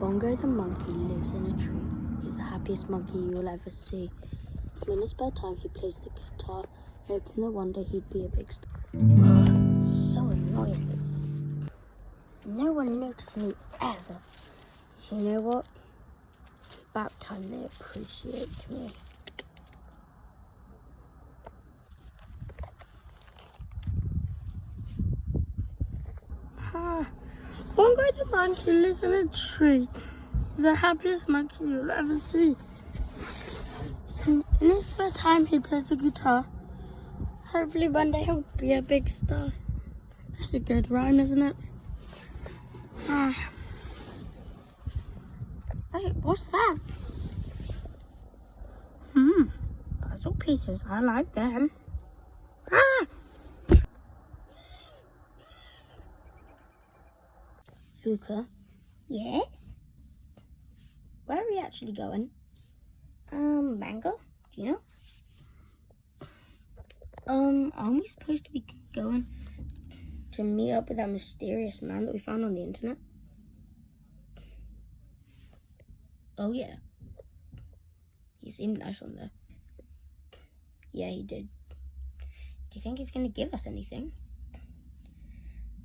Bongo the monkey lives in a tree. He's the happiest monkey you'll ever see. When it's bedtime, he plays the guitar, hoping no wonder he'd be a big star. So annoying. No one noticed me ever. You know what? It's about time they appreciate me. Bongo the monkey lives in a tree. He's the happiest monkey you'll ever see. In his spare time, he plays the guitar. Hopefully one day he'll be a big star. That's a good rhyme, isn't it? Wait, what's that? Puzzle pieces. I like them. Luca? Yes? Where are we actually going? Mango? Do you know? Are we supposed to be going to meet up with that mysterious man that we found on the internet? Oh, yeah. He seemed nice on there. Yeah, he did. Do you think he's going to give us anything?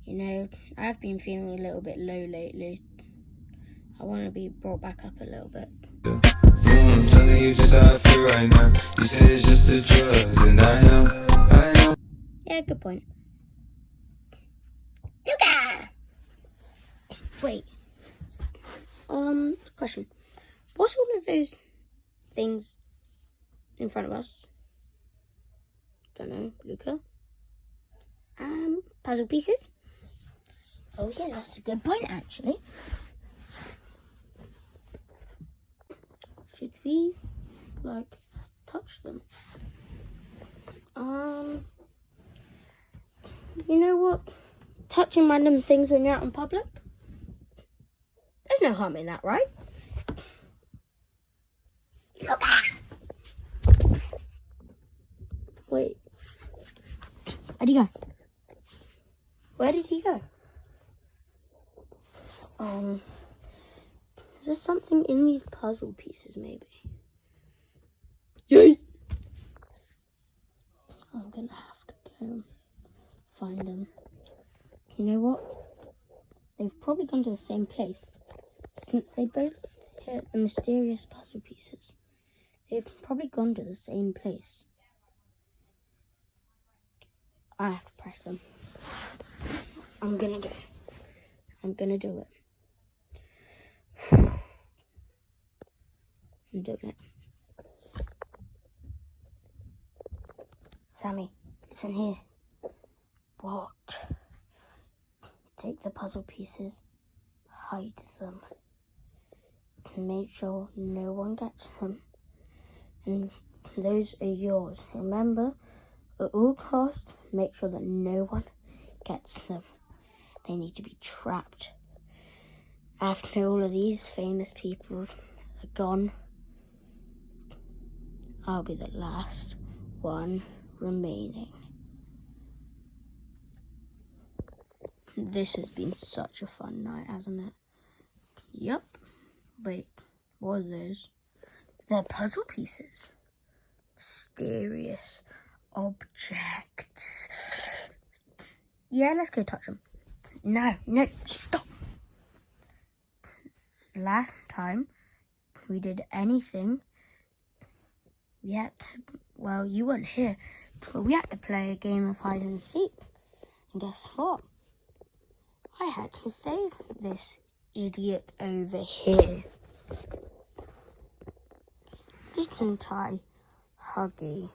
You know, I've been feeling a little bit low lately. I want to be brought back up a little bit. Tell me you just how I feel right now. You say it's just the drugs, and I know. Yeah, good point. Luca! Wait. Question. What's all of those things in front of us? Don't know, Luca. Puzzle pieces? Oh yeah, that's a good point actually. Should we, touch them? You know what? Touching random things when you're out in public? There's no harm in that, right? Wait. Where'd he go? Where did he go? Is there something in these puzzle pieces, maybe? Yay! I'm gonna have to go find them. You know what? They've probably gone to the same place. Since they both hit the mysterious puzzle pieces, they've probably gone to the same place. I have to press them. I'm gonna do it. I'm doing it. Sammy, listen here. Watch. Take the puzzle pieces, hide them. Make sure no one gets them. And those are yours. Remember, at all costs, make sure that no one gets them. They need to be trapped. After all of these famous people are gone, I'll be the last one remaining. This has been such a fun night, hasn't it? Yep. Wait, what are those? They're puzzle pieces. Mysterious objects. Yeah, let's go touch them. No, stop. Last time we did anything, you weren't here, but we had to play a game of hide and seek. And guess what? I had to save this idiot over here. Didn't I, Huggy?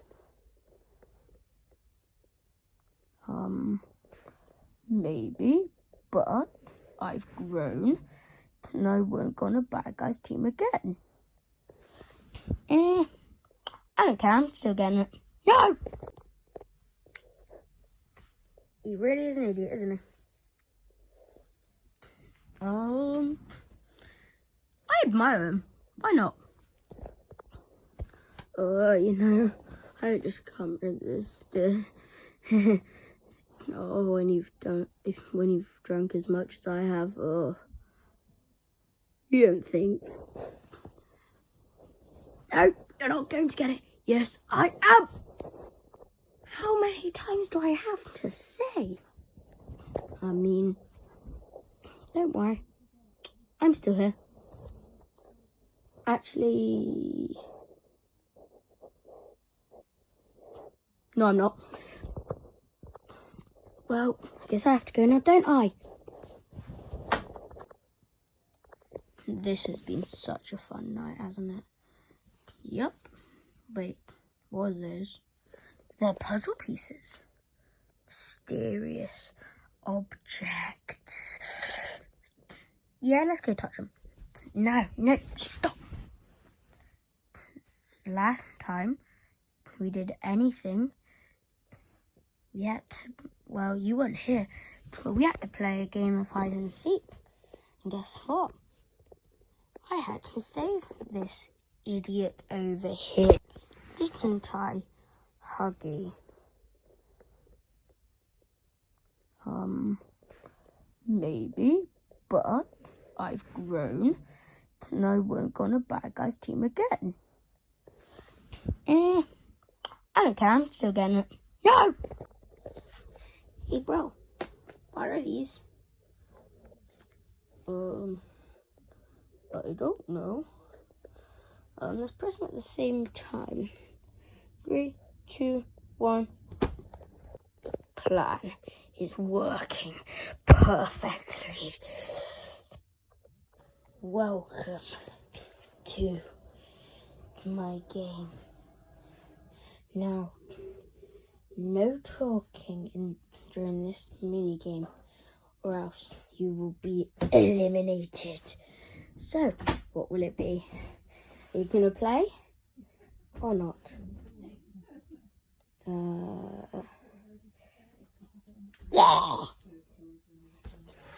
Maybe, but I've grown and I won't go on a bad guys team again. I don't care, I'm still getting it. No! He really is an idiot, isn't he? I admire him. Why not? I just can't resist it. when you've drunk as much as I have, You don't think? No, you're not going to get it. Yes, I am. How many times do I have to say? I mean, don't worry. I'm still here. Actually, no, I'm not. Well, I guess I have to go now, don't I? This has been such a fun night, hasn't it? Yep. Wait, what are those? They're puzzle pieces. Mysterious objects. Yeah, let's go touch them. No, stop. Last time we did anything, we had to, well, you weren't here, but we had to play a game of hide and seek. And guess what? I had to save this idiot over here. Didn't I, Huggy? Maybe, but I've grown and I won't go on a bad guys team again. I don't care, I'm still getting it. No! Hey bro, what are these? I don't know. Let's press them at the same time. 3, 2, 1. Plan is working perfectly. Welcome to my game. Now, no talking during this mini game, or else you will be eliminated. So, what will it be? Are you gonna play or not? Yeah!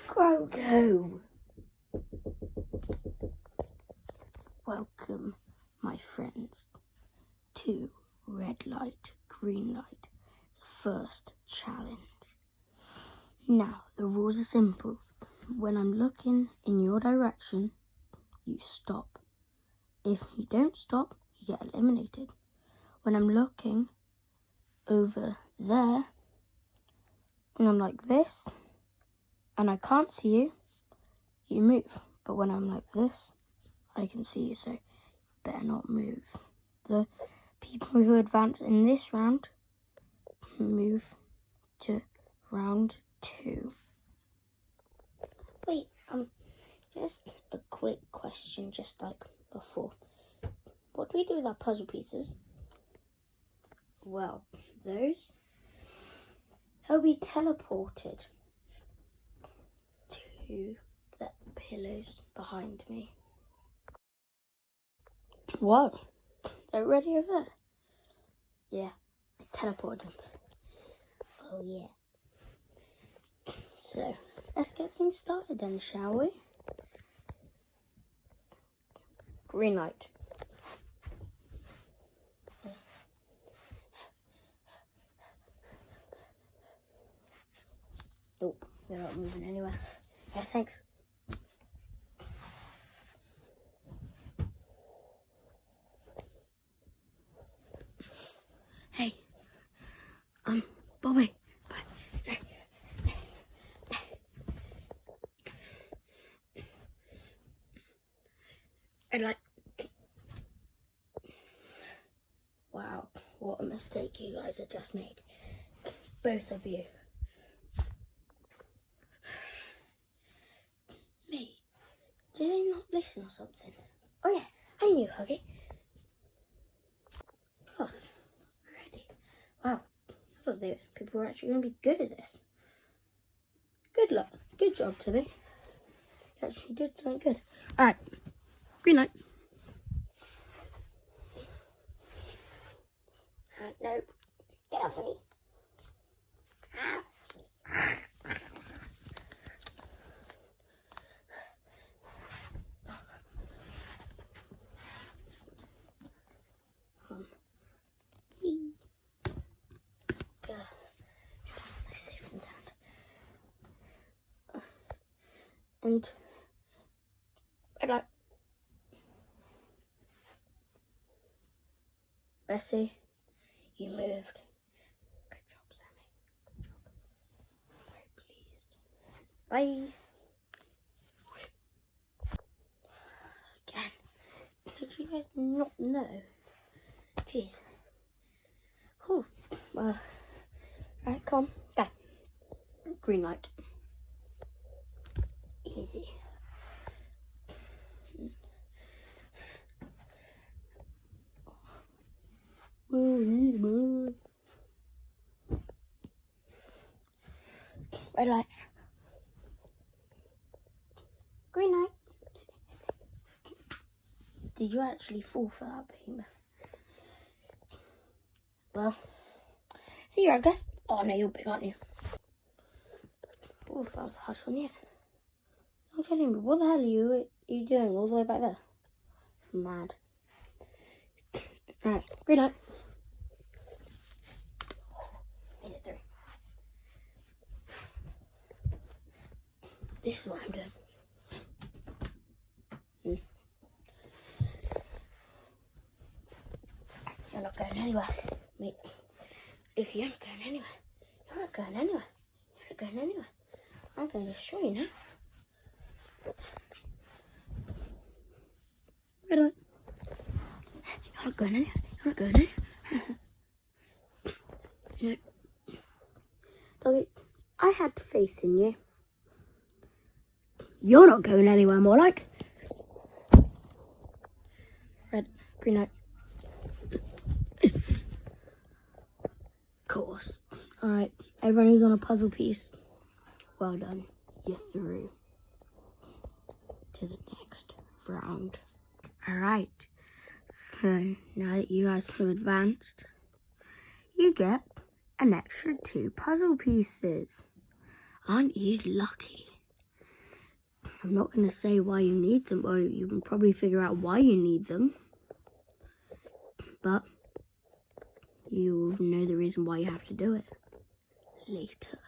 Grogu! Welcome, my friends, to Red Light, Green Light, the first challenge. Now, the rules are simple. When I'm looking in your direction, you stop. If you don't stop, you get eliminated. When I'm looking over there, when I'm like this, and I can't see you, you move. But when I'm like this, I can see you, so you better not move. The people who advance in this round move to round 2. Wait, just a quick question, just like before. What do we do with our puzzle pieces? Well, those will be teleported to the pillows behind me. Whoa, they're ready over there. Yeah, I teleported them. Oh yeah. So, let's get things started then, shall we? Green light. Nope, they're not moving anywhere. Yeah, thanks. Hey, Bobby. Wow, what a mistake you guys have just made. Both of you. Me? Did they not listen or something? Oh yeah, I knew, Huggy. God, already. Wow, I thought people were actually going to be good at this. Good luck. Good job, Toby. You actually did something good. Alright, green light. No, get off of me. Safe and sound. And red light. Bessie, you moved. Good job, Sammy. Good job. I'm very pleased. Bye. Again. Did you guys not know? Jeez. Oh, well. Right, come on. Go. Green light. Easy. Red light. Green light. Did you actually fall for that beam? Well, see you, I guess. Oh no, you're big, aren't you? Oh, that was a harsh one, yeah. I'm telling me, what the hell are you doing all the way back there? It's mad. Alright, green light. Made it through. This is what I'm doing. You're not going anywhere, mate. Luffy, you're not going anywhere. You're not going anywhere. You're not going anywhere. I'm going to destroy you now. Red light. You're not going anywhere. You're not going anywhere. No. Doggy, I had faith in you. You're not going anywhere, more like. Red, green light. Course. Alright, everyone who's on a puzzle piece, well done. You're through to the next round. Alright, so now that you guys have advanced, you get an extra 2 puzzle pieces. Aren't you lucky? I'm not going to say why you need them, or you can probably figure out why you need them, but you will know the reason why you have to do it later.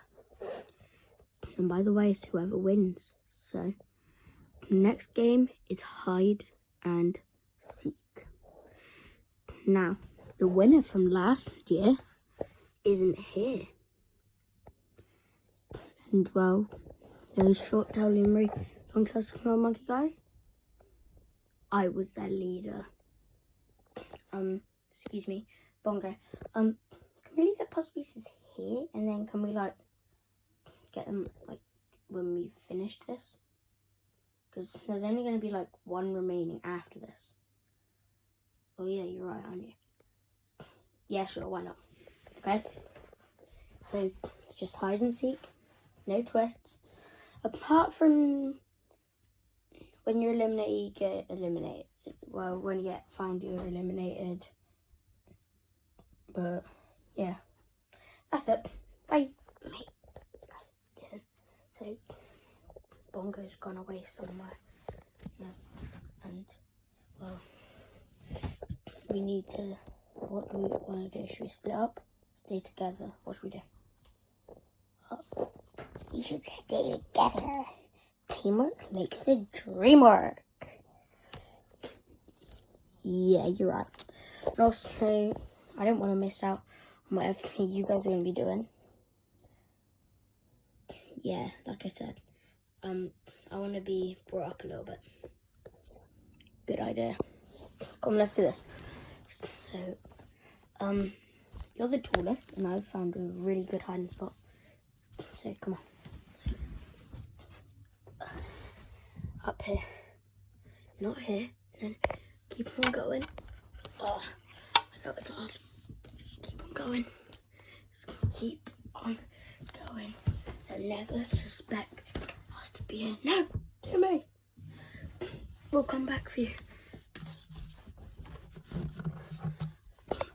And by the way, it's whoever wins. So, the next game is hide and seek. Now, the winner from last year isn't here. And well, those short tail lemuri, long tail small monkey guys, I was their leader. Excuse me, Bongo. Can we leave the puzzle pieces here, and then can we like get them like when we finish this? Because there's only going to be like 1 remaining after this. Oh yeah, you're right, aren't you? Yeah, sure, why not? Okay. So it's just hide and seek, no twists. Apart from when you're eliminated, you get eliminated. Well, when you get found, you're eliminated. But yeah, that's it. Bye. Mate, guys, listen. So Bongo's gone away somewhere. No. And well, we need to. What do we want to do? Should we split up? Stay together? What should we do? Oh, we should stay together. Teamwork makes the dream work. Yeah, you're right. And also, I don't want to miss out on whatever you guys are going to be doing. Yeah, like I said, I want to be brought up a little bit. Good idea. Come on, let's do this. So, you're the tallest, and I've found a really good hiding spot. So, come on. Up here. Not here. And then keep on going. Oh, I know it's hard. Keep on going. Just keep on going. And never suspect us to be here. No, Timmy. We'll come back for you.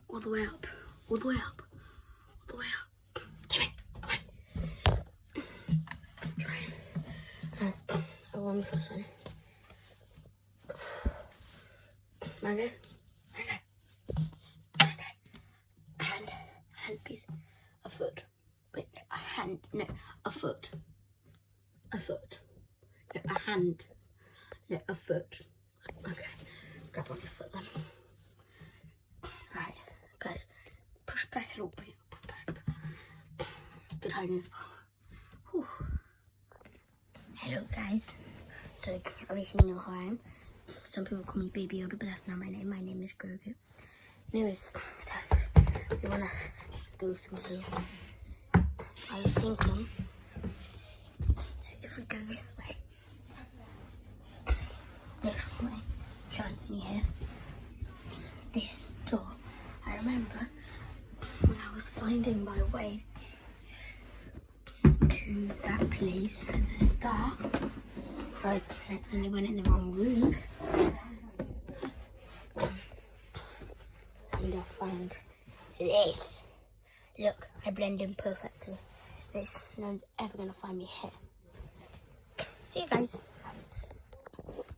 All the way up. All the way up. All the way up. Timmy, come on. Try it. I want the first one. Mango. Hand piece. A foot. Wait, no, a hand. No, a foot. A foot. No, a hand. No, a foot. Okay. Grab on your foot then. Right. back a little bit. Push back. Good hiding spot. Whew. Hello guys. So obviously you know who I am. Some people call me Baby Yoda, but that's not my name. My name is Grogu. Anyways, so we wanna go through here. I was thinking, so if we go this way, trust me here, this door. I remember when I was finding my way to that place at the start, so I accidentally went in the wrong room, and I found this. Look, I blend in perfectly. This, no one's ever gonna find me here. See you guys.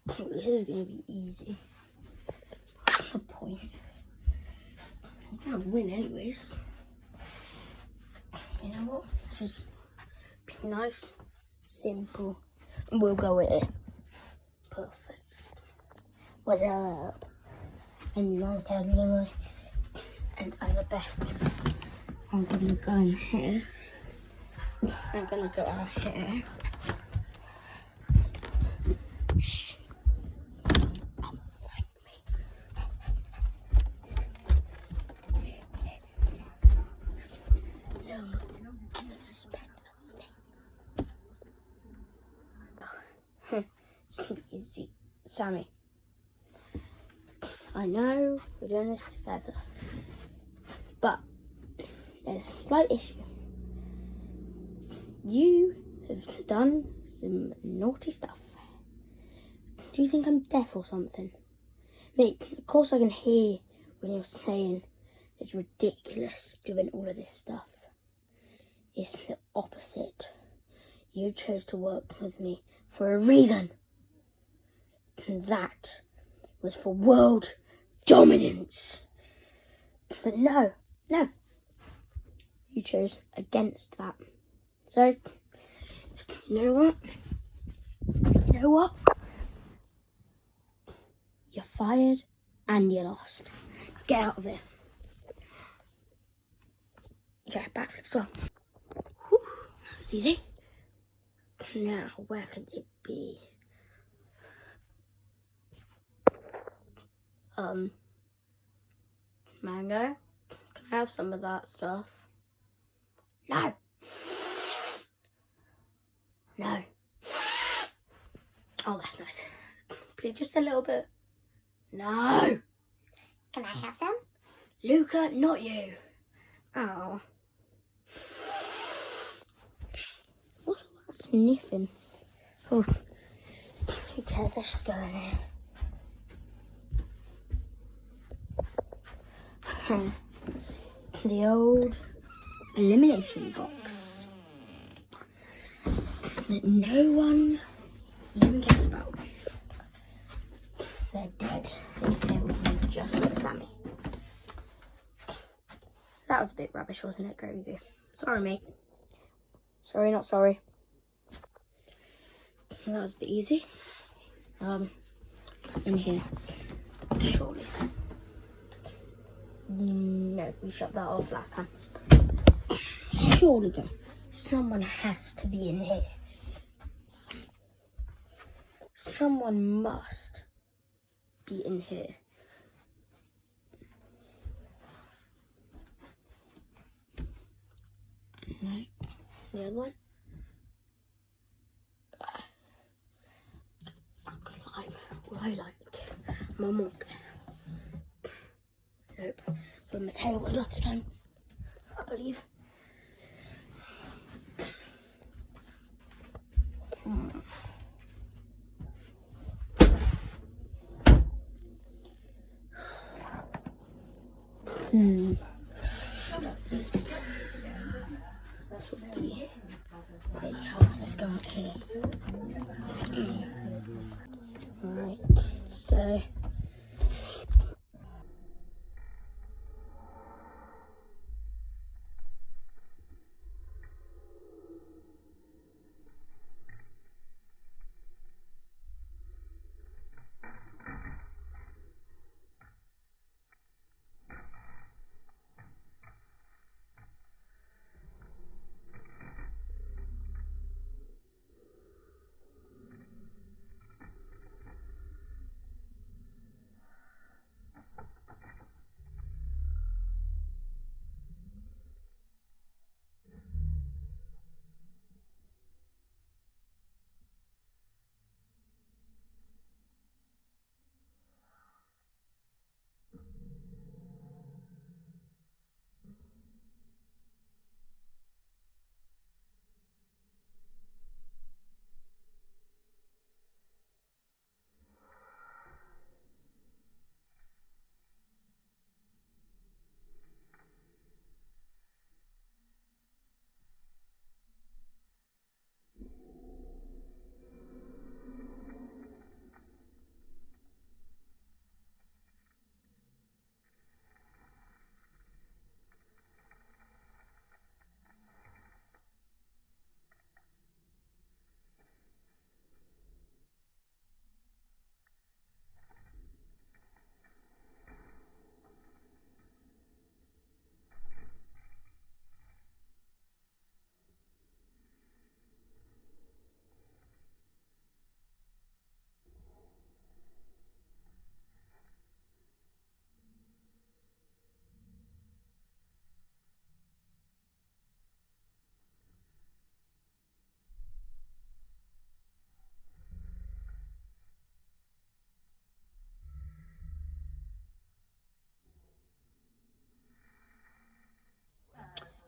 This is gonna be easy. What's the point? I'm gonna win anyways. You know what? Just be nice, simple, and we'll go with it. Perfect. What's up? And you want to tell me, and I'm the best. I'm gonna go in here. I'm gonna go out here. Shh. Find me. No, I don't suspect something. Easy, Sammy. I know we're doing this together, but there's a slight issue. You have done some naughty stuff. Do you think I'm deaf or something? Mate, of course I can hear when you're saying it's ridiculous doing all of this stuff. It's the opposite. You chose to work with me for a reason. And that was for world dominance. But no. You chose against that. So, you know what? You're fired and you're lost. Get out of here. You got a backflip as well. Whew, that was easy. Now, where could it be? Mango? Can I have some of that stuff? No. No. Oh, that's nice. Please, just a little bit. No. Can I have some? Luca, not you. Oh. What's all that sniffing? Oh. Who cares? Let's just go in here. The old elimination box that no one even cares about. They're dead. They failed me just like Sammy. That was a bit rubbish, wasn't it, Grogu? Sorry, mate. Sorry, not sorry. That was a bit easy. In here. Surely. No, we shut that off last time. Surely then, someone has to be in here. Someone must be in here. No, the other one. I like my mom. Nope. But Mateo was last time, I believe. That's what the pretty hard. Let's go up here. Alright, so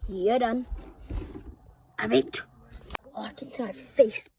You're done. I'm it. Oh, I can see my face.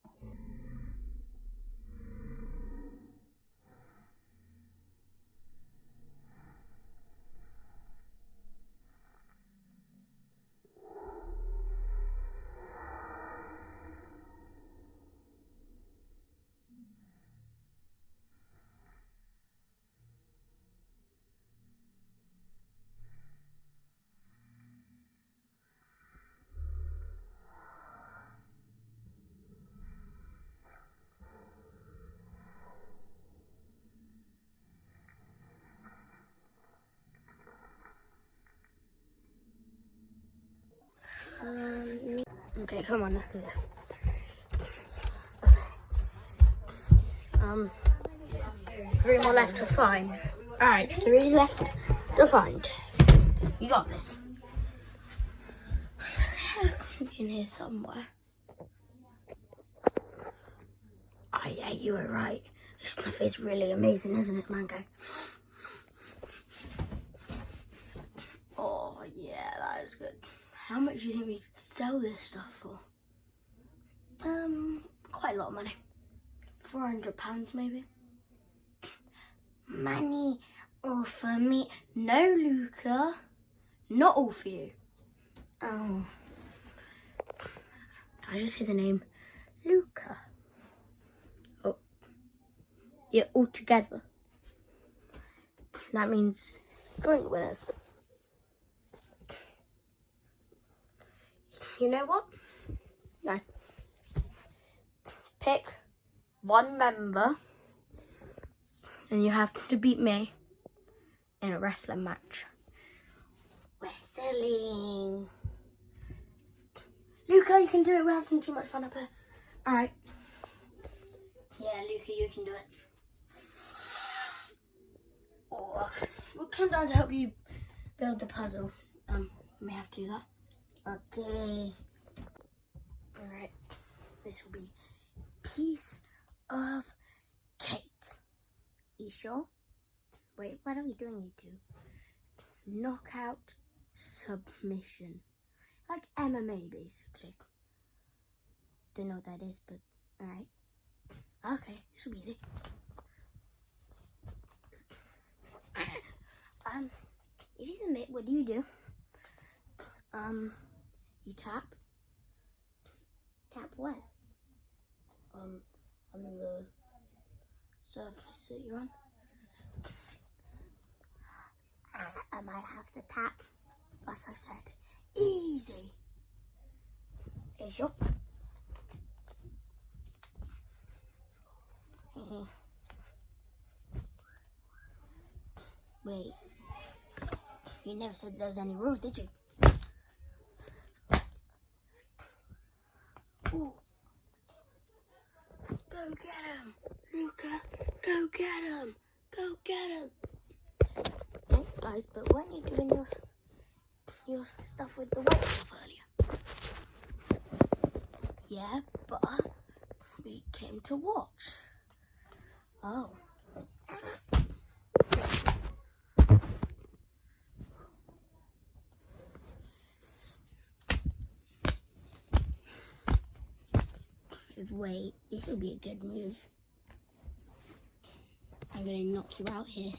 Okay, come on, let's do this. 3 more left to find. Alright, 3 left to find. You got this. In here somewhere. Oh yeah, you were right. This stuff is really amazing, isn't it, Mango? Oh yeah, that is good. How much do you think we could sell this stuff for? Quite a lot of money. £400 maybe. Money all for me. No, Luca. Not all for you. Oh, I just hear the name Luca. Oh. You're all together. That means drink winners. You know what? No. Pick one member and you have to beat me in a wrestling match. wrestling. Luca, you can do it. We're having too much fun up here. Alright. Yeah, Luca, you can do it. Or we'll come down to help you build the puzzle. We have to do that. Okay. Alright. This will be piece of cake. You sure? Wait, what are we doing, you two? Knockout submission. Like MMA, basically. Don't know what that is, but alright. Okay, this will be easy. If you submit, what do? You tap. Tap what? On the surface that you're on. I might have to tap. Like I said, easy. Okay, sure. Wait, you never said there was any rules, did you? Ooh. Go get him, Luca. Go get him. Go get him. Thanks, guys, but weren't you doing your stuff with the white stuff earlier? Yeah, but we came to watch. Oh. Wait, this will be a good move. I'm gonna knock you out here.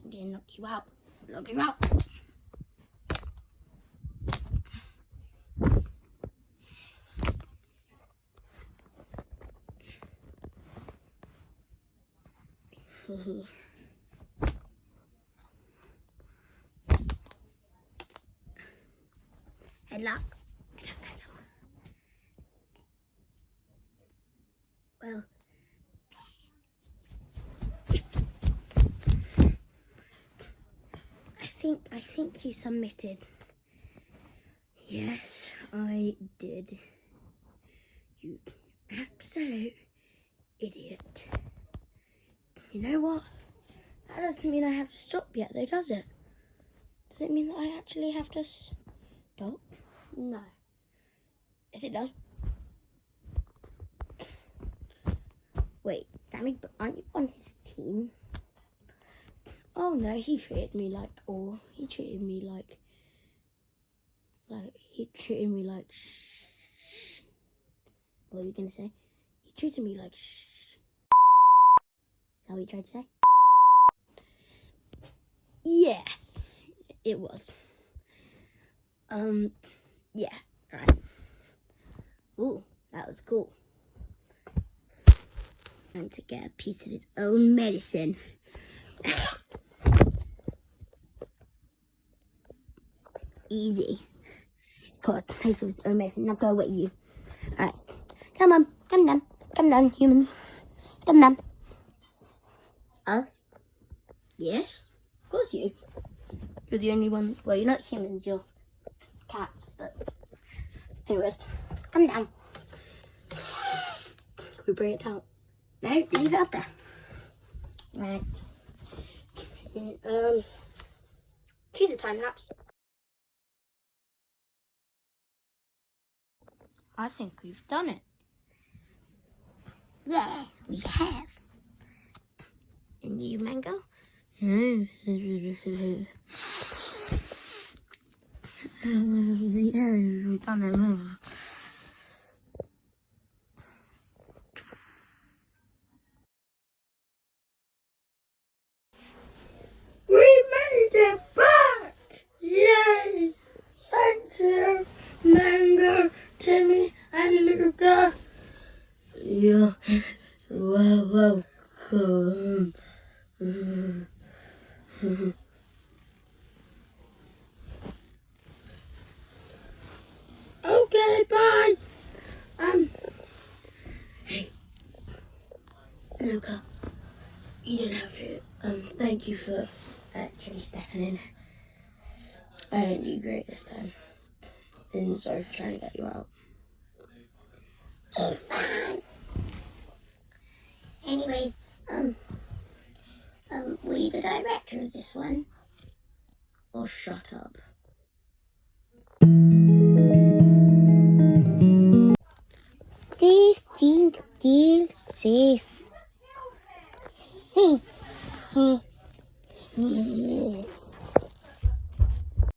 I'm gonna knock you out. Knock you out. Good luck. Well, I think you submitted. Yes, I did. You absolute idiot. You know what? That doesn't mean I have to stop yet, though, does it? Does it mean that I actually have to stop? No. Yes, it does. Wait, Sammy, but aren't you on his team? Oh no, he treated me like Like, he treated me like shh. What were you gonna say? He treated me like shh. Is that what you tried to say? Yes, it was. Yeah, right. Ooh, that was cool. Time to get a piece of his own medicine. Easy. Got a piece of his own medicine. Now go away, you. Alright. Come on. Come down. Come down, humans. Come down. Us? Yes? Of course you. You're the only one. Well, you're not humans. You're cats. But anyways, come down. We bring it down. No, leave it up there. Right. Cue the time lapse. I think we've done it. Yeah, we have. And you, Mango? Yeah, we've done it. We made it back! Yay! Thank you, Mango, Timmy, and the little guy. You're welcome. Okay, bye. Hey, Luca, you didn't have to. Thank you for actually stepping in. I didn't do great this time. And sorry for trying to get you out. It's fine. Anyways, were you the director of this one? Or shut up. They think they're safe.